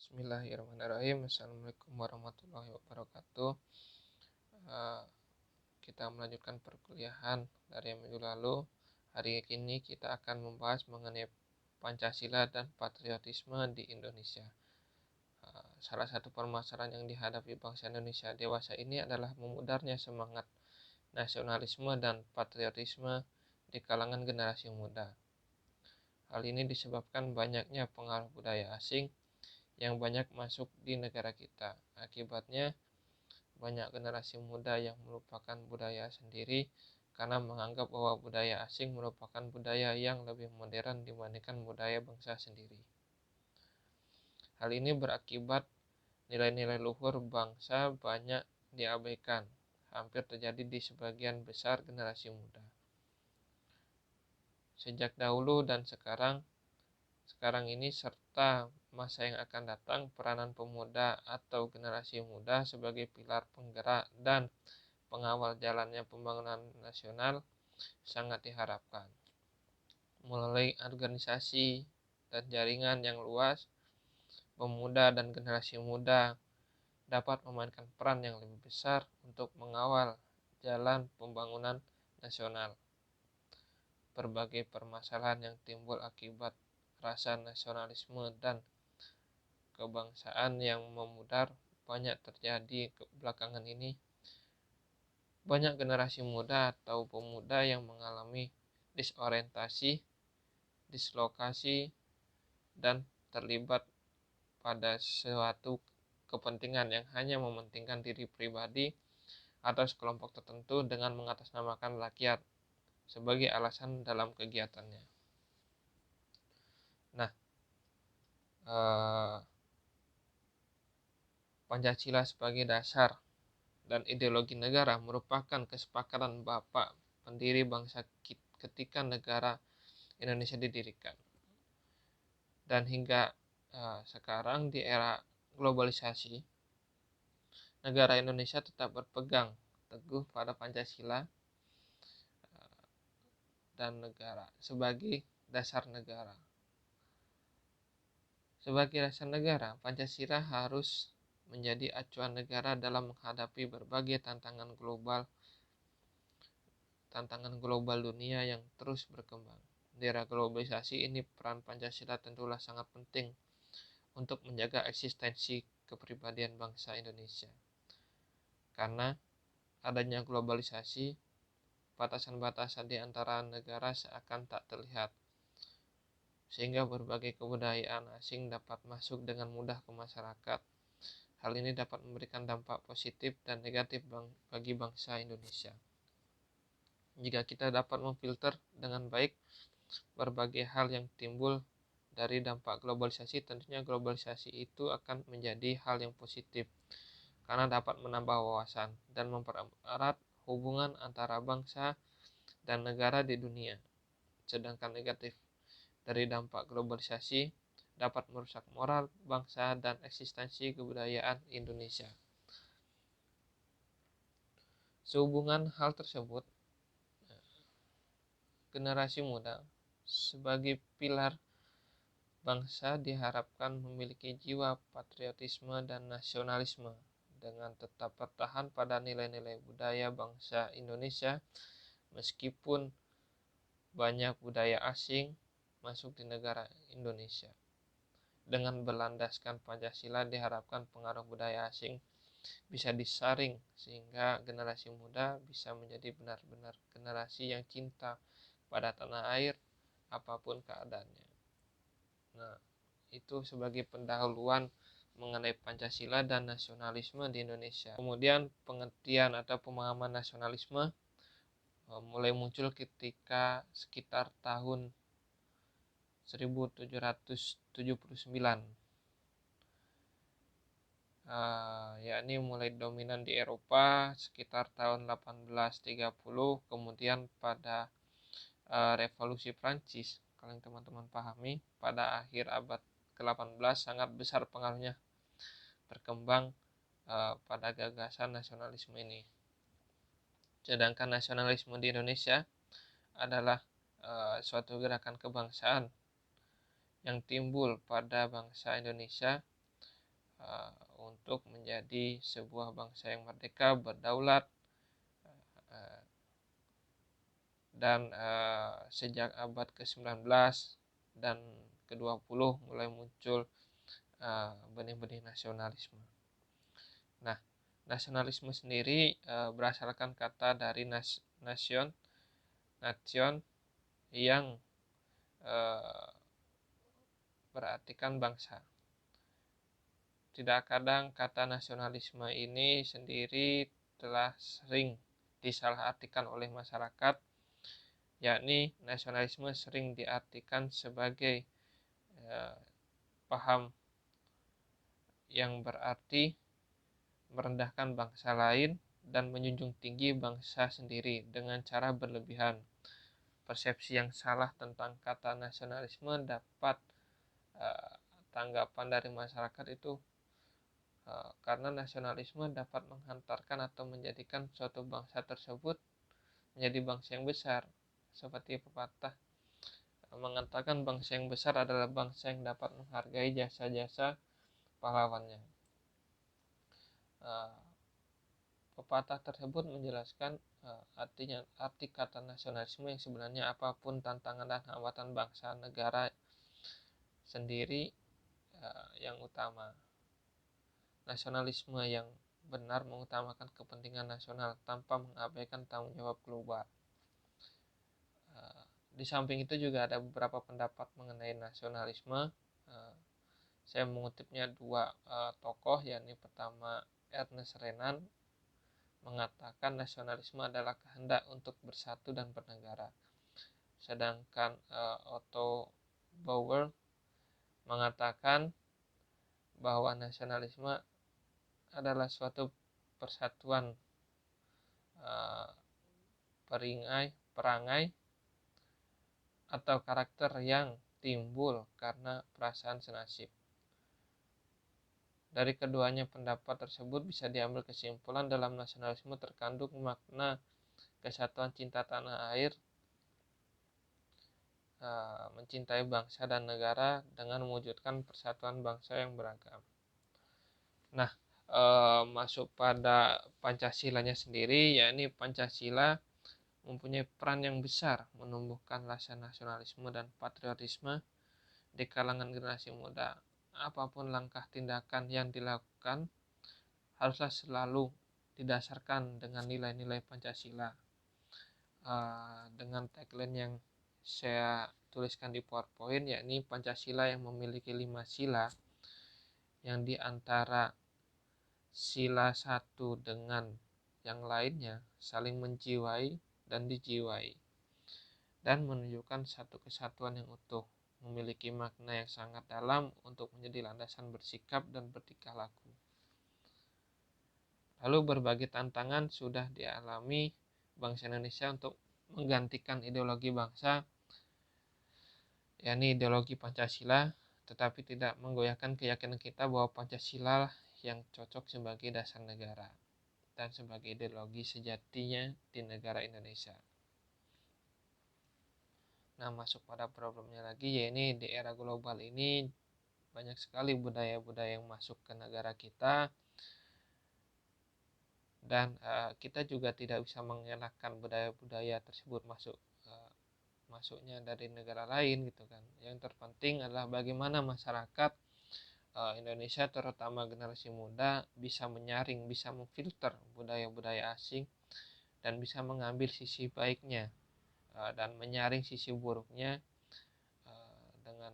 Bismillahirrahmanirrahim. Assalamualaikum warahmatullahi wabarakatuh. Eh, Kita melanjutkan perkuliahan dari minggu lalu. Hari ini kita akan membahas mengenai Pancasila dan patriotisme di Indonesia. Salah satu permasalahan yang dihadapi bangsa Indonesia dewasa ini adalah memudarnya semangat nasionalisme dan patriotisme di kalangan generasi muda. Hal ini disebabkan banyaknya pengaruh budaya asing yang banyak masuk di negara kita. Akibatnya, banyak generasi muda yang melupakan budaya sendiri karena menganggap bahwa budaya asing merupakan budaya yang lebih modern dibandingkan budaya bangsa sendiri. Hal ini berakibat nilai-nilai luhur bangsa banyak diabaikan, hampir terjadi di sebagian besar generasi muda. Sejak dahulu dan sekarang ini serta masa yang akan datang, peranan pemuda atau generasi muda sebagai pilar penggerak dan pengawal jalannya pembangunan nasional sangat diharapkan. Melalui organisasi dan jaringan yang luas, pemuda dan generasi muda dapat memainkan peran yang lebih besar untuk mengawal jalan pembangunan nasional. Berbagai permasalahan yang timbul akibat rasa nasionalisme dan kebangsaan yang memudar banyak terjadi belakangan ini. Banyak generasi muda atau pemuda yang mengalami disorientasi, dislokasi, dan terlibat pada suatu kepentingan yang hanya mementingkan diri pribadi atau sekelompok tertentu dengan mengatasnamakan rakyat sebagai alasan dalam kegiatannya. Nah, Pancasila sebagai dasar dan ideologi negara merupakan kesepakatan bapak pendiri bangsa ketika negara Indonesia didirikan. Dan hingga sekarang di era globalisasi, negara Indonesia tetap berpegang teguh pada Pancasila dan negara sebagai dasar negara. Sebagai dasar negara, Pancasila harus menjadi acuan negara dalam menghadapi berbagai tantangan global dunia yang terus berkembang. Di era globalisasi ini, peran Pancasila tentulah sangat penting untuk menjaga eksistensi kepribadian bangsa Indonesia. Karena adanya globalisasi, batasan-batasan di antara negara seakan tak terlihat, sehingga berbagai kebudayaan asing dapat masuk dengan mudah ke masyarakat. Hal ini dapat memberikan dampak positif dan negatif bagi bangsa Indonesia. Jika kita dapat memfilter dengan baik berbagai hal yang timbul dari dampak globalisasi, tentunya globalisasi itu akan menjadi hal yang positif karena dapat menambah wawasan dan mempererat hubungan antara bangsa dan negara di dunia. Sedangkan negatif dari dampak globalisasi dapat merusak moral bangsa dan eksistensi kebudayaan Indonesia. Sehubungan hal tersebut, generasi muda sebagai pilar bangsa diharapkan memiliki jiwa patriotisme dan nasionalisme dengan tetap bertahan pada nilai-nilai budaya bangsa Indonesia meskipun banyak budaya asing masuk di negara Indonesia. Dengan berlandaskan Pancasila diharapkan pengaruh budaya asing bisa disaring sehingga generasi muda bisa menjadi benar-benar generasi yang cinta pada tanah air apapun keadaannya. Nah, itu sebagai pendahuluan mengenai Pancasila dan nasionalisme di Indonesia. Kemudian pengertian atau pemahaman nasionalisme mulai muncul ketika sekitar tahun 1779, yakni mulai dominan di Eropa sekitar tahun 1830, kemudian pada revolusi Prancis, kalau yang teman-teman pahami, pada akhir abad ke-18 sangat besar pengaruhnya berkembang pada gagasan nasionalisme ini. Sedangkan nasionalisme di Indonesia adalah suatu gerakan kebangsaan yang timbul pada bangsa Indonesia untuk menjadi sebuah bangsa yang merdeka, berdaulat, dan sejak abad ke-19 dan ke-20 mulai muncul benih-benih nasionalisme. Nah, nasionalisme sendiri berasalkan kata dari nation yang berartikan bangsa. Tidak kadang kata nasionalisme ini sendiri telah sering disalahartikan oleh masyarakat, yakni nasionalisme sering diartikan sebagai paham yang berarti merendahkan bangsa lain dan menjunjung tinggi bangsa sendiri dengan cara berlebihan. Persepsi yang salah tentang kata nasionalisme dapat tanggapan dari masyarakat itu karena nasionalisme dapat menghantarkan atau menjadikan suatu bangsa tersebut menjadi bangsa yang besar. Seperti pepatah mengatakan bangsa yang besar adalah bangsa yang dapat menghargai jasa-jasa pahlawannya. Pepatah tersebut menjelaskan arti kata nasionalisme yang sebenarnya apapun tantangan dan hambatan bangsa negara sendiri yang utama. Nasionalisme yang benar mengutamakan kepentingan nasional tanpa mengabaikan tanggung jawab global. Di samping itu juga ada beberapa pendapat mengenai nasionalisme. Saya mengutipnya dua tokoh, yakni pertama Ernest Renan mengatakan nasionalisme adalah kehendak untuk bersatu dan bernegara. Sedangkan Otto Bauer mengatakan bahwa nasionalisme adalah suatu persatuan perangai atau karakter yang timbul karena perasaan senasib. Dari keduanya pendapat tersebut bisa diambil kesimpulan dalam nasionalisme terkandung makna kesatuan cinta tanah air, mencintai bangsa dan negara dengan mewujudkan persatuan bangsa yang beragam. Nah, masuk pada Pancasilanya sendiri, yakni Pancasila mempunyai peran yang besar menumbuhkan rasa nasionalisme dan patriotisme di kalangan generasi muda. Apapun langkah tindakan yang dilakukan haruslah selalu didasarkan dengan nilai-nilai Pancasila. Dengan tagline yang saya tuliskan di PowerPoint, yakni Pancasila yang memiliki 5 sila yang diantara sila satu dengan yang lainnya saling menjiwai dan dijiwai dan menunjukkan satu kesatuan yang utuh, memiliki makna yang sangat dalam untuk menjadi landasan bersikap dan bertingkah laku. Lalu berbagai tantangan sudah dialami bangsa Indonesia untuk menggantikan ideologi bangsa, yakni ideologi Pancasila, tetapi tidak menggoyahkan keyakinan kita bahwa Pancasila yang cocok sebagai dasar negara dan sebagai ideologi sejatinya di negara Indonesia. Nah, masuk pada problemnya lagi, yaitu di era global ini banyak sekali budaya-budaya yang masuk ke negara kita, dan kita juga tidak bisa mengelakkan budaya-budaya tersebut masuknya dari negara lain gitu kan. Yang terpenting adalah bagaimana masyarakat Indonesia terutama generasi muda bisa menyaring, bisa memfilter budaya-budaya asing dan bisa mengambil sisi baiknya dan menyaring sisi buruknya dengan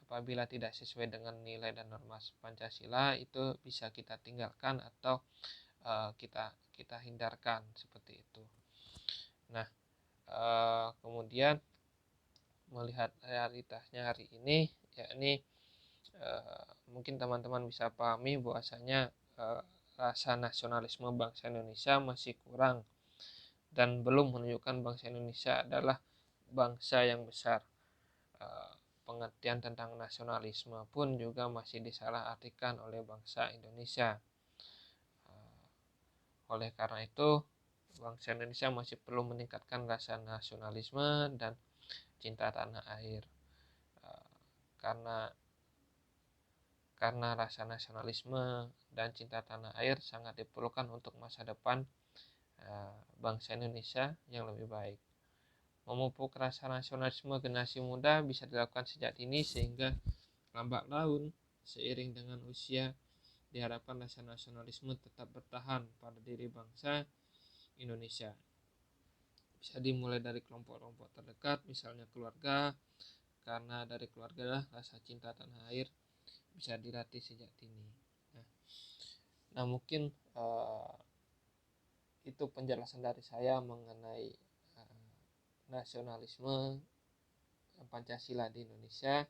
apabila tidak sesuai dengan nilai dan norma Pancasila itu bisa kita tinggalkan atau kita hindarkan seperti itu. Nah, kemudian melihat realitasnya hari ini, yakni mungkin teman-teman bisa pahami bahwasanya rasa nasionalisme bangsa Indonesia masih kurang dan belum menunjukkan bangsa Indonesia adalah bangsa yang besar. Pengertian tentang nasionalisme pun juga masih disalahartikan oleh bangsa Indonesia. Oleh karena itu, bangsa Indonesia masih perlu meningkatkan rasa nasionalisme dan cinta tanah air. karena rasa nasionalisme dan cinta tanah air sangat diperlukan untuk masa depan bangsa Indonesia yang lebih baik. Memupuk rasa nasionalisme generasi muda bisa dilakukan sejak dini sehingga lambat laun seiring dengan usia diharapkan rasa nasionalisme tetap bertahan pada diri bangsa Indonesia. Bisa dimulai dari kelompok-kelompok terdekat, misalnya keluarga, karena dari keluarga lah rasa cinta tanah air bisa dilatih sejak dini. Nah mungkin itu penjelasan dari saya mengenai nasionalisme Pancasila di Indonesia.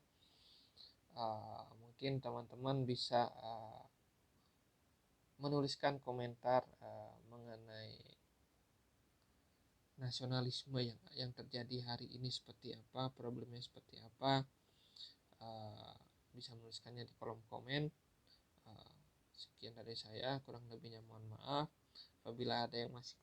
Mungkin teman-teman bisa menuliskan komentar mengenai nasionalisme yang terjadi hari ini seperti apa, problemnya seperti apa. Bisa menuliskannya di kolom komen. Sekian dari saya, kurang lebihnya mohon maaf. Apabila ada yang masih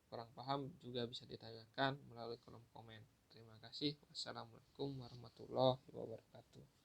kurang paham juga bisa ditanyakan melalui kolom komen. Terima kasih. Wassalamualaikum warahmatullahi wabarakatuh.